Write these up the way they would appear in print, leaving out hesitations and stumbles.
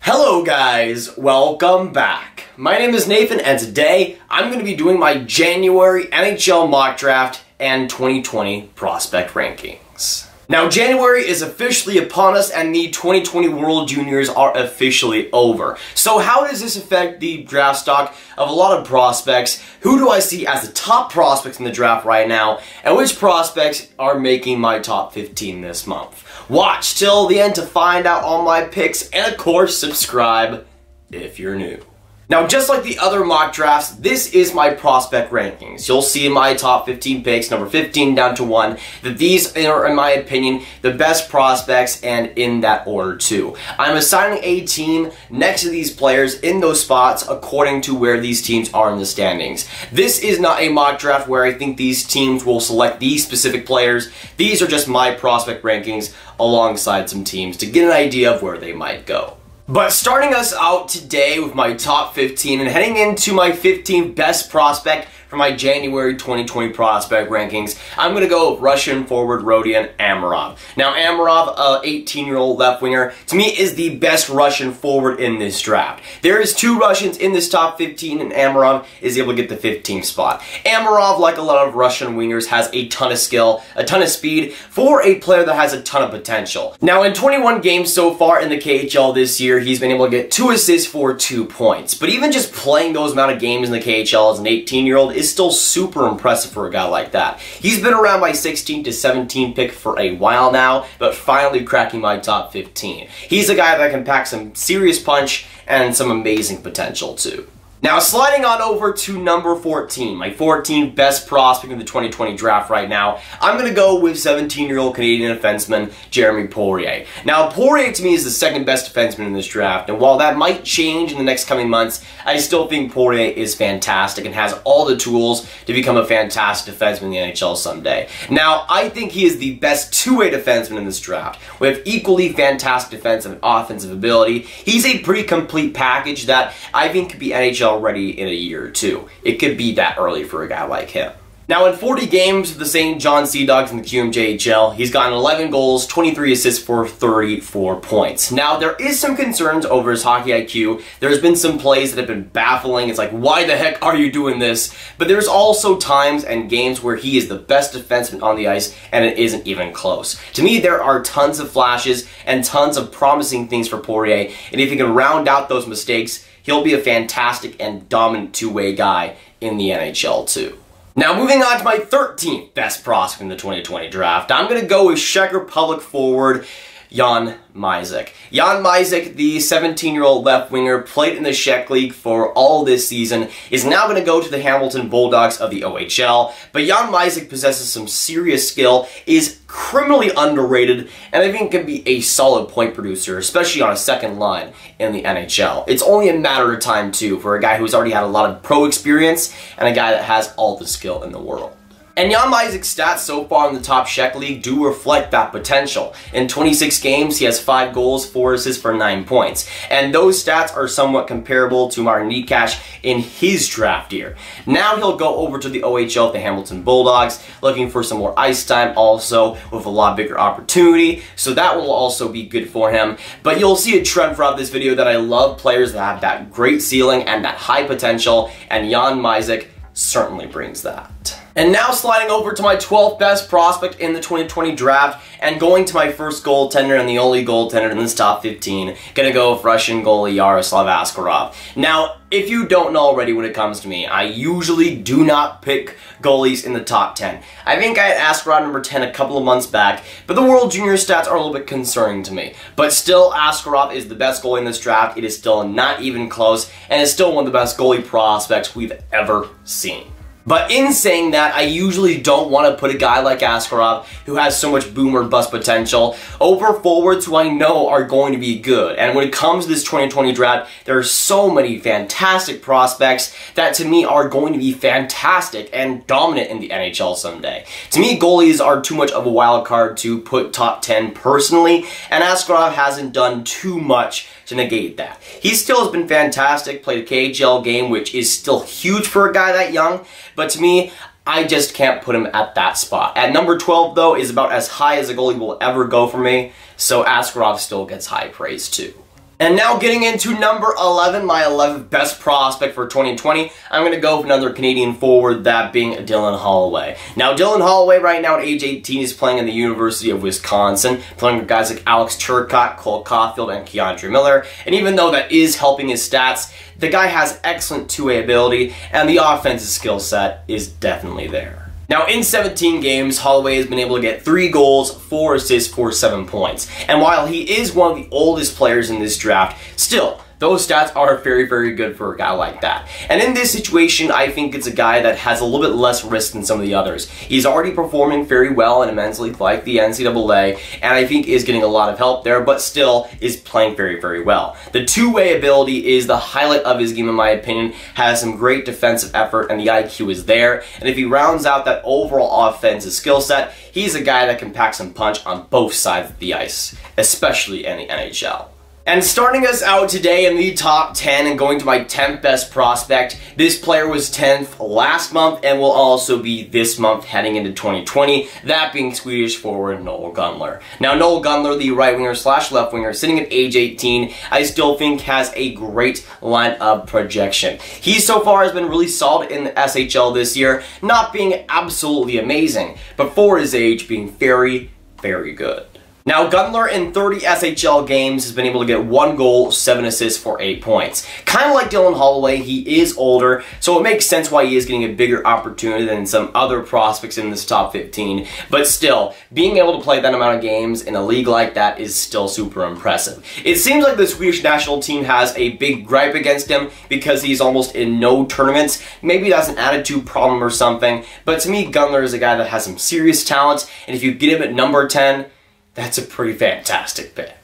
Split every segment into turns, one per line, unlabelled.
Hello guys, welcome back. My name is Nathan and today I'm going to be doing my January NHL mock draft and 2020 prospect rankings. Now January is officially upon us and the 2020 World Juniors are officially over. So how does this affect the draft stock of a lot of prospects? Who do I see as the top prospects in the draft right now? And which prospects are making my top 15 this month? Watch till the end to find out all my picks, and of course subscribe if you're new. Now just like the other mock drafts, this is my prospect rankings. You'll see in my top 15 picks, number 15 down to 1, that these are, in my opinion, the best prospects, and in that order too. I'm assigning a team next to these players in those spots according to where these teams are in the standings. This is not a mock draft where I think these teams will select these specific players. These are just my prospect rankings alongside some teams to get an idea of where they might go. But starting us out today with my top 15 and heading into my 15th best prospect for my January 2020 prospect rankings, I'm going to go with Russian forward Rodion Amirov. Now Amirov, a 18-year-old left winger, to me is the best Russian forward in this draft. There is 2 Russians in this top 15 and Amirov is able to get the 15th spot. Amirov, like a lot of Russian wingers, has a ton of skill, a ton of speed for a player that has a ton of potential. Now in 21 games so far in the KHL this year, he's been able to get 2 assists for 2 points. But even just playing those amount of games in the KHL as an 18-year-old is still super impressive for a guy like that. He's been around my 16 to 17 pick for a while now, but finally cracking my top 15. He's a guy that can pack some serious punch and some amazing potential too. Now sliding on over to number 14, my 14th best prospect in the 2020 draft right now, I'm going to go with 17-year-old Canadian defenseman Jeremy Poirier. Now Poirier to me is the second best defenseman in this draft, and while that might change in the next coming months, I still think Poirier is fantastic and has all the tools to become a fantastic defenseman in the NHL someday. Now I think he is the best two-way defenseman in this draft, with equally fantastic defensive and offensive ability. He's a pretty complete package that I think could be NHL ready in a year or two. It could be that early for a guy like him. Now in 40 games with the St. John Sea Dogs in the QMJHL, he's gotten 11 goals, 23 assists for 34 points. Now there is some concerns over his hockey IQ. There's been some plays that have been baffling. It's like, why the heck are you doing this? But there's also times and games where he is the best defenseman on the ice and it isn't even close. To me, there are tons of flashes and tons of promising things for Poirier, and if he can round out those mistakes, he'll be a fantastic and dominant two-way guy in the NHL too. Now moving on to my 13th best prospect in the 2020 draft, I'm going to go with Czech Republic forward Jan Mysak. Jan Mysak, the 17-year-old left winger, played in the Czech League for all this season, is now going to go to the Hamilton Bulldogs of the OHL, but Jan Mysak possesses some serious skill, is criminally underrated, and I think can be a solid point producer, especially on a second line in the NHL. It's only a matter of time too for a guy who's already had a lot of pro experience and a guy that has all the skill in the world. And Jan Mysak's stats so far in the top Czech League do reflect that potential. In 26 games, he has 5 goals, 4 assists for 9 points. And those stats are somewhat comparable to Martin Necas in his draft year. Now he'll go over to the OHL at the Hamilton Bulldogs, looking for some more ice time also, with a lot bigger opportunity. So that will also be good for him. But you'll see a trend throughout this video that I love players that have that great ceiling and that high potential, and Jan Mysak certainly brings that. And now sliding over to my 12th best prospect in the 2020 draft and going to my first goaltender and the only goaltender in this top 15, gonna go with Russian goalie Yaroslav Askarov. Now, if you don't know already when it comes to me, I usually do not pick goalies in the top 10. I think I had Askarov number 10 a couple of months back, but the World Junior stats are a little bit concerning to me. But still, Askarov is the best goalie in this draft. It is still not even close, and is still one of the best goalie prospects we've ever seen. But in saying that, I usually don't want to put a guy like Askarov, who has so much boom or bust potential, over forwards who I know are going to be good. And when it comes to this 2020 draft, there are so many fantastic prospects that to me are going to be fantastic and dominant in the NHL someday. To me, goalies are too much of a wild card to put top 10 personally, and Askarov hasn't done too much to negate that. He still has been fantastic, played a KHL game, which is still huge for a guy that young, but to me, I just can't put him at that spot. At number 12, though, is about as high as a goalie will ever go for me, so Askarov still gets high praise, too. And now getting into number 11, my 11th best prospect for 2020, I'm going to go with another Canadian forward, that being Dylan Holloway. Now, Dylan Holloway right now at age 18 is playing in the University of Wisconsin, playing with guys like Alex Turcotte, Cole Caulfield, and Keandre Miller. And even though that is helping his stats, the guy has excellent two-way ability, and the offensive skill set is definitely there. Now, in 17 games, Holloway has been able to get 3 goals, 4 assists for 7 points. And while he is one of the oldest players in this draft, still, those stats are very, very good for a guy like that. And in this situation, I think it's a guy that has a little bit less risk than some of the others. He's already performing very well in a men's league like the NCAA, and I think is getting a lot of help there, but still is playing very, very well. The two-way ability is the highlight of his game, in my opinion. Has some great defensive effort, and the IQ is there. And if he rounds out that overall offensive skill set, he's a guy that can pack some punch on both sides of the ice, especially in the NHL. And starting us out today in the top 10 and going to my 10th best prospect, this player was 10th last month and will also be this month heading into 2020, that being Swedish forward Noel Gunler. Now, Noel Gunler, the right winger slash left winger, sitting at age 18, I still think has a great line of projection. He so far has been really solid in the SHL this year, not being absolutely amazing, but for his age being very, very good. Now, Gunler in 30 SHL games has been able to get 1 goal, 7 assists for 8 points. Kind of like Dylan Holloway, he is older, so it makes sense why he is getting a bigger opportunity than some other prospects in this top 15. But still, being able to play that amount of games in a league like that is still super impressive. It seems like the Swedish national team has a big gripe against him because he's almost in no tournaments. Maybe that's an attitude problem or something, but to me, Gunler is a guy that has some serious talent, and if you get him at number 10, that's a pretty fantastic pick.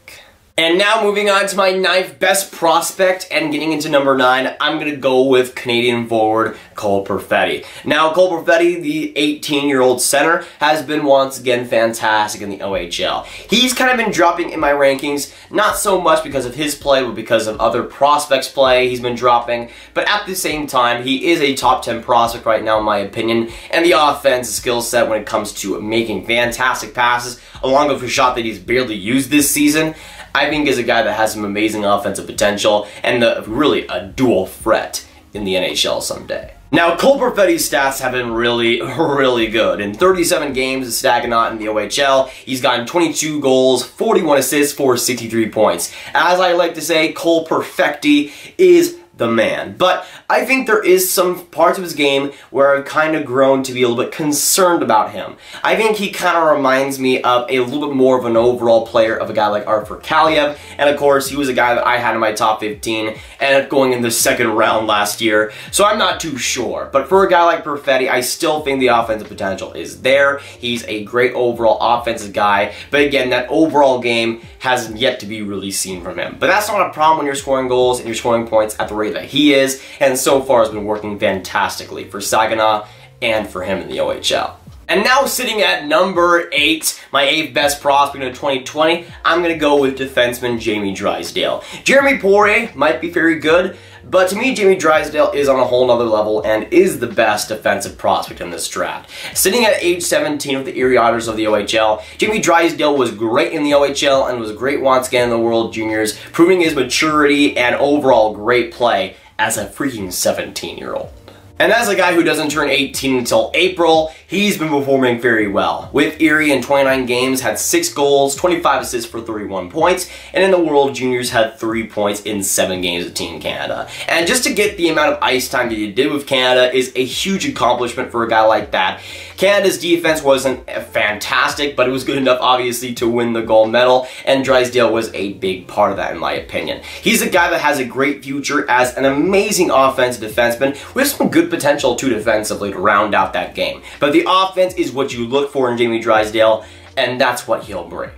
And now moving on to my 9th best prospect and getting into number 9, I'm going to go with Canadian forward Cole Perfetti. Now, Cole Perfetti, the 18-year-old center, has been once again fantastic in the OHL. He's kind of been dropping in my rankings, not so much because of his play, but because of other prospects' play he's been dropping. But at the same time, he is a top 10 prospect right now, in my opinion, and the offensive skill set when it comes to making fantastic passes, along with a shot that he's barely used this season, I think is a guy that has some amazing offensive potential and really a dual threat in the NHL someday. Now, Cole Perfetti's stats have been really, really good. In 37 games as Saginaw in the OHL, he's gotten 22 goals, 41 assists for 63 points. As I like to say, Cole Perfetti is the man. But I think there is some parts of his game where I've kind of grown to be a little bit concerned about him. I think he kind of reminds me of a little bit more of an overall player of a guy like Arthur Kaliev, and of course he was a guy that I had in my top 15 and going in the second round last year, so I'm not too sure. But for a guy like Perfetti, I still think the offensive potential is there. He's a great overall offensive guy, but again, that overall game hasn't yet to be really seen from him. But that's not a problem when you're scoring goals and you're scoring points at the rate that he is, and so far has been working fantastically for Saginaw and for him in the OHL. And now sitting at number 8, my 8th best prospect in 2020, I'm going to go with defenseman Jamie Drysdale. Jeremy Poirier might be very good, but to me, Jamie Drysdale is on a whole nother level and is the best defensive prospect in this draft. Sitting at age 17 with the Erie Otters of the OHL, Jamie Drysdale was great in the OHL and was great once again in the World Juniors, proving his maturity and overall great play as a freaking 17-year-old. And as a guy who doesn't turn 18 until April, he's been performing very well. With Erie in 29 games, had 6 goals, 25 assists for 31 points, and in the World Juniors had 3 points in 7 games with Team Canada. And just to get the amount of ice time that he did with Canada is a huge accomplishment for a guy like that. Canada's defense wasn't fantastic, but it was good enough, obviously, to win the gold medal, and Drysdale was a big part of that, in my opinion. He's a guy that has a great future as an amazing offensive defenseman with some good potential too defensively to round out that game. But the offense is what you look for in Jamie Drysdale, and that's what he'll bring.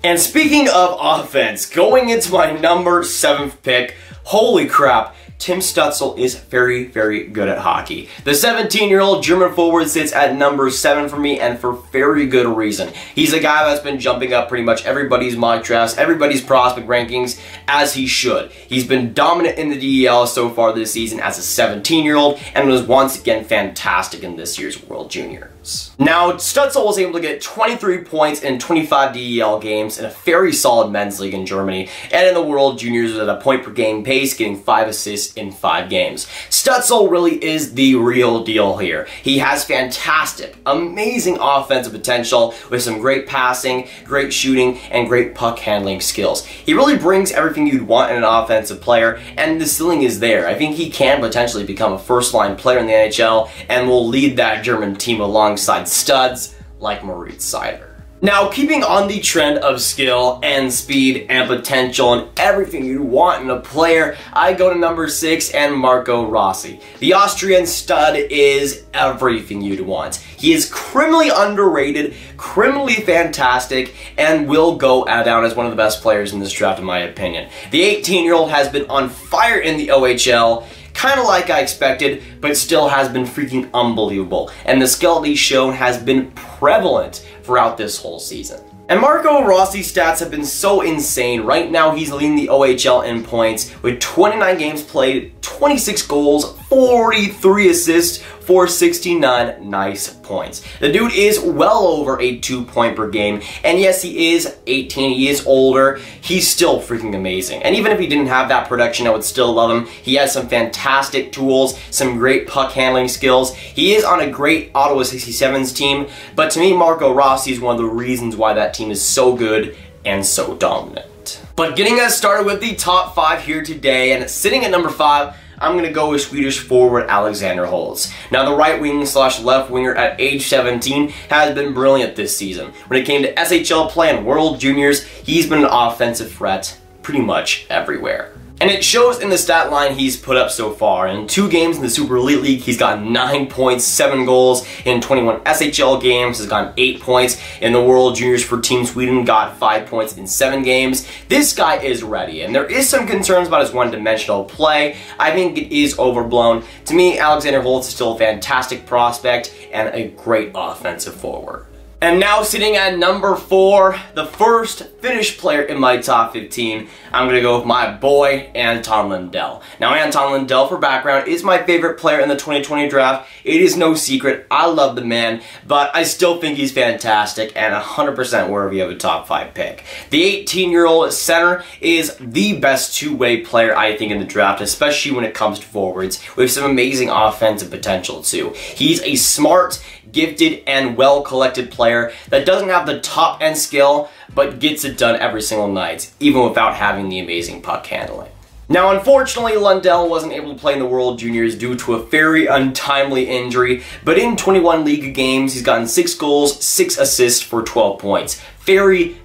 And speaking of offense, going into my number 7th pick, Holy crap, Tim Stutzle is very, very good at hockey. The 17-year-old German forward sits at number 7 for me, and for very good reason. He's a guy that's been jumping up pretty much everybody's mock drafts, everybody's prospect rankings, as he should. He's been dominant in the DEL so far this season as a 17-year-old, and was once again fantastic in this year's World Juniors. Now, Stutzle was able to get 23 points in 25 DEL games in a very solid men's league in Germany, and in the World Juniors at a point-per-game pace, getting 5 assists in 5 games. Stutzle really is the real deal here. He has fantastic, amazing offensive potential with some great passing, great shooting, and great puck handling skills. He really brings everything you'd want in an offensive player, and the ceiling is there. I think he can potentially become a first-line player in the NHL and will lead that German team alongside studs like Moritz Seider. Now, keeping on the trend of skill and speed and potential and everything you want in a player, I go to number 6 and Marco Rossi. The Austrian stud is everything you'd want. He is criminally underrated, criminally fantastic, and will go down as one of the best players in this draft in my opinion. The 18-year-old has been on fire in the OHL, kind of like I expected, but still has been freaking unbelievable. And the skill that he's shown has been prevalent throughout this whole season. And Marco Rossi's stats have been so insane. Right now, he's leading the OHL in points with 29 games played, 26 goals, 43 assists for 69 nice points. The dude is well over a 2-point per game, and yes, he is 18, he is older, he's still freaking amazing. And even if he didn't have that production, I would still love him. He has some fantastic tools, some great puck handling skills. He is on a great Ottawa 67s team, but to me, Marco Rossi is one of the reasons why that team is so good and so dominant. But getting us started with the top 5 here today, and sitting at number 5, I'm going to go with Swedish forward Alexander Holtz. Now, the right wing / left winger at age 17 has been brilliant this season. When it came to SHL play and World Juniors, he's been an offensive threat pretty much everywhere. And it shows in the stat line he's put up so far. In 2 games in the Super Elite League, he's gotten 9 points, 7 goals. In 21 SHL games, he's gotten 8 points. In the World Juniors for Team Sweden, got 5 points in 7 games. This guy is ready, and there is some concerns about his one-dimensional play. I think it is overblown. To me, Alexander Holtz is still a fantastic prospect and a great offensive forward. And now sitting at number 4, the first Finnish player in my top 15, I'm going to go with my boy, Anton Lundell. Now, Anton Lundell, for background, is my favorite player in the 2020 draft. It is no secret. I love the man, but I still think he's fantastic and 100% worthy of a top 5 pick. The 18-year-old center is the best two-way player, I think, in the draft, especially when it comes to forwards, with some amazing offensive potential, too. He's a smart, gifted, and well-collected player that doesn't have the top-end skill, but gets it done every single night, even without having the amazing puck handling. Now, unfortunately, Lundell wasn't able to play in the World Juniors due to a very untimely injury, but in 21 league games, he's gotten 6 goals, 6 assists for 12 points. Very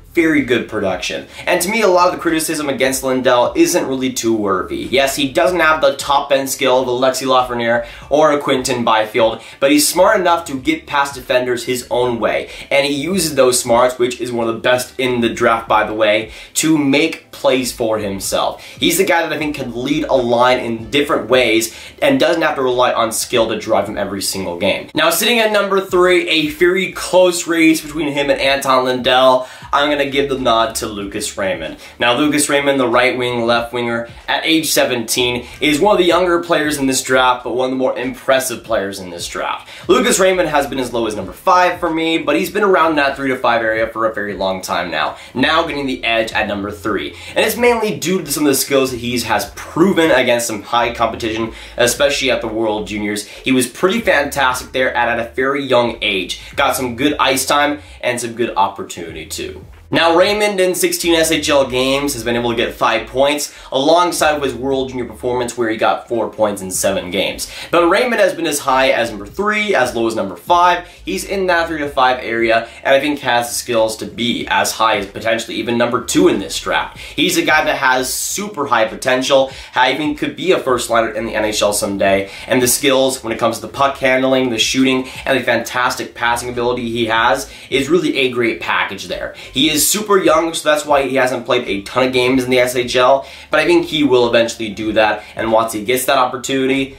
good production. And to me, a lot of the criticism against Lundell isn't really too worthy. Yes, he doesn't have the top-end skill of Alexis Lafreniere or a Quinton Byfield, but he's smart enough to get past defenders his own way. And he uses those smarts, which is one of the best in the draft, by the way, to make plays for himself. He's the guy that I think can lead a line in different ways and doesn't have to rely on skill to drive him every single game. Now, sitting at number 3, a very close race between him and Anton Lundell, I'm going to give the nod to Lucas Raymond. Now, Lucas Raymond, the right wing, left winger, at age 17, is one of the younger players in this draft, but one of the more impressive players in this draft. Lucas Raymond has been as low as number 5 for me, but he's been around that 3 to 5 area for a very long time now. Now getting the edge at number 3. And it's mainly due to some of the skills that he has proven against some high competition, especially at the World Juniors. He was pretty fantastic there at a very young age. Got some good ice time and some good opportunity too. Now, Raymond in 16 SHL games has been able to get 5 points, alongside with his World Junior performance where he got 4 points in 7 games. But Raymond has been as high as number 3, as low as number 5. He's in that 3 to 5 area, and I think has the skills to be as high as potentially even number 2 in this draft. He's a guy that has super high potential, I think could be a first liner in the NHL someday, and the skills when it comes to the puck handling, the shooting, and the fantastic passing ability he has is really a great package there. He is is super young, so that's why he hasn't played a ton of games in the SHL, but I think he will eventually do that, and once he gets that opportunity,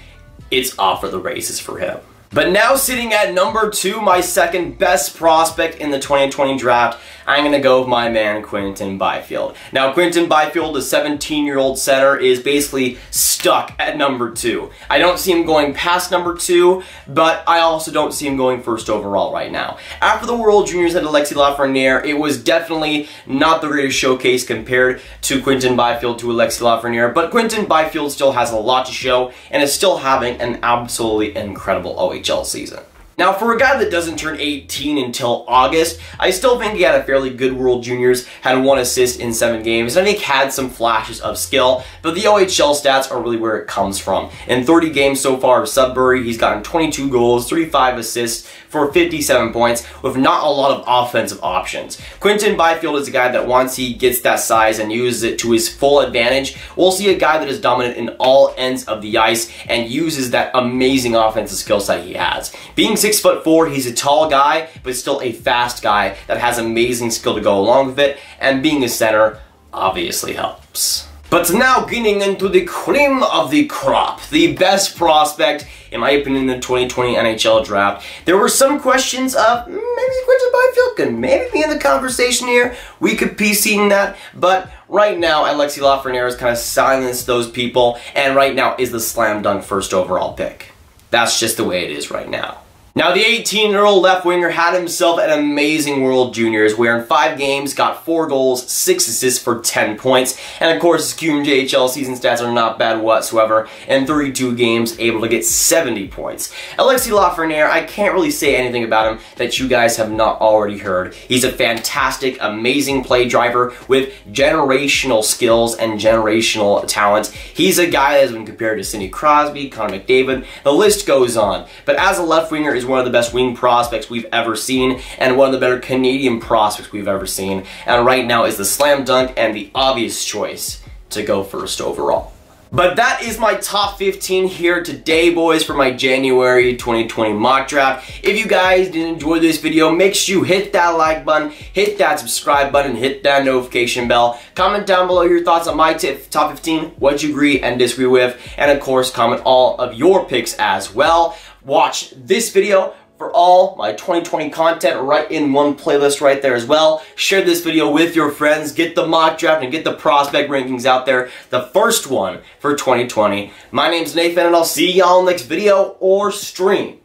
it's off for the races for him. But now sitting at number 2, my second best prospect in the 2020 draft, I'm going to go with my man Quinton Byfield. Now Quinton Byfield, the 17-year-old center, is basically stuck at number 2. I don't see him going past number 2, but I also don't see him going first overall right now. After the World Juniors at Alexis Lafreniere, it was definitely not the greatest showcase compared to Quinton Byfield to Alexis Lafreniere, but Quinton Byfield still has a lot to show and is still having an absolutely incredible OHL season. Now, for a guy that doesn't turn 18 until August, I still think he had a fairly good World Juniors, had 1 assist in 7 games, and I think had some flashes of skill, but the OHL stats are really where it comes from. In 30 games so far of Sudbury, he's gotten 22 goals, 35 assists for 57 points, with not a lot of offensive options. Quinton Byfield is a guy that once he gets that size and uses it to his full advantage, we'll see a guy that is dominant in all ends of the ice and uses that amazing offensive skill set he has. Being 6'4", he's a tall guy, but still a fast guy that has amazing skill to go along with it, and being a center obviously helps. But now getting into the cream of the crop, the best prospect, in my opinion, in the 2020 NHL draft. There were some questions of maybe Quinton Byfield could maybe be in the conversation here. We could be seeing that, but right now, Alexis Lafreniere has kind of silenced those people, and right now is the slam dunk first overall pick. That's just the way it is right now. Now, the 18-year-old left winger had himself an amazing World Juniors, where in 5 games, got 4 goals, 6 assists for 10 points, and of course, his QMJHL season stats are not bad whatsoever. In 32 games, able to get 70 points. Alexis Lafreniere, I can't really say anything about him that you guys have not already heard. He's a fantastic, amazing play driver with generational skills and generational talent. He's a guy that has been compared to Sidney Crosby, Connor McDavid, the list goes on. But as a left winger, is one of the best wing prospects we've ever seen and one of the better Canadian prospects we've ever seen, and right now is the slam dunk and the obvious choice to go first overall. But that is my top 15 here today, boys, for my January 2020 mock draft. If you guys did enjoy this video, make sure you hit that like button, hit that subscribe button, hit that notification bell. Comment down below your thoughts on my top 15, what you agree and disagree with, and of course, comment all of your picks as well. Watch this video for all my 2020 content right in one playlist right there as well. Share this video with your friends. Get the mock draft and get the prospect rankings out there. The first one for 2020. My name's Nathan, and I'll see y'all next video or stream.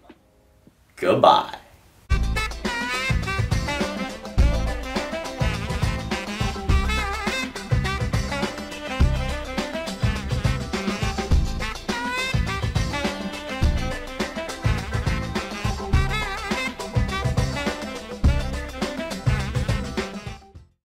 Goodbye.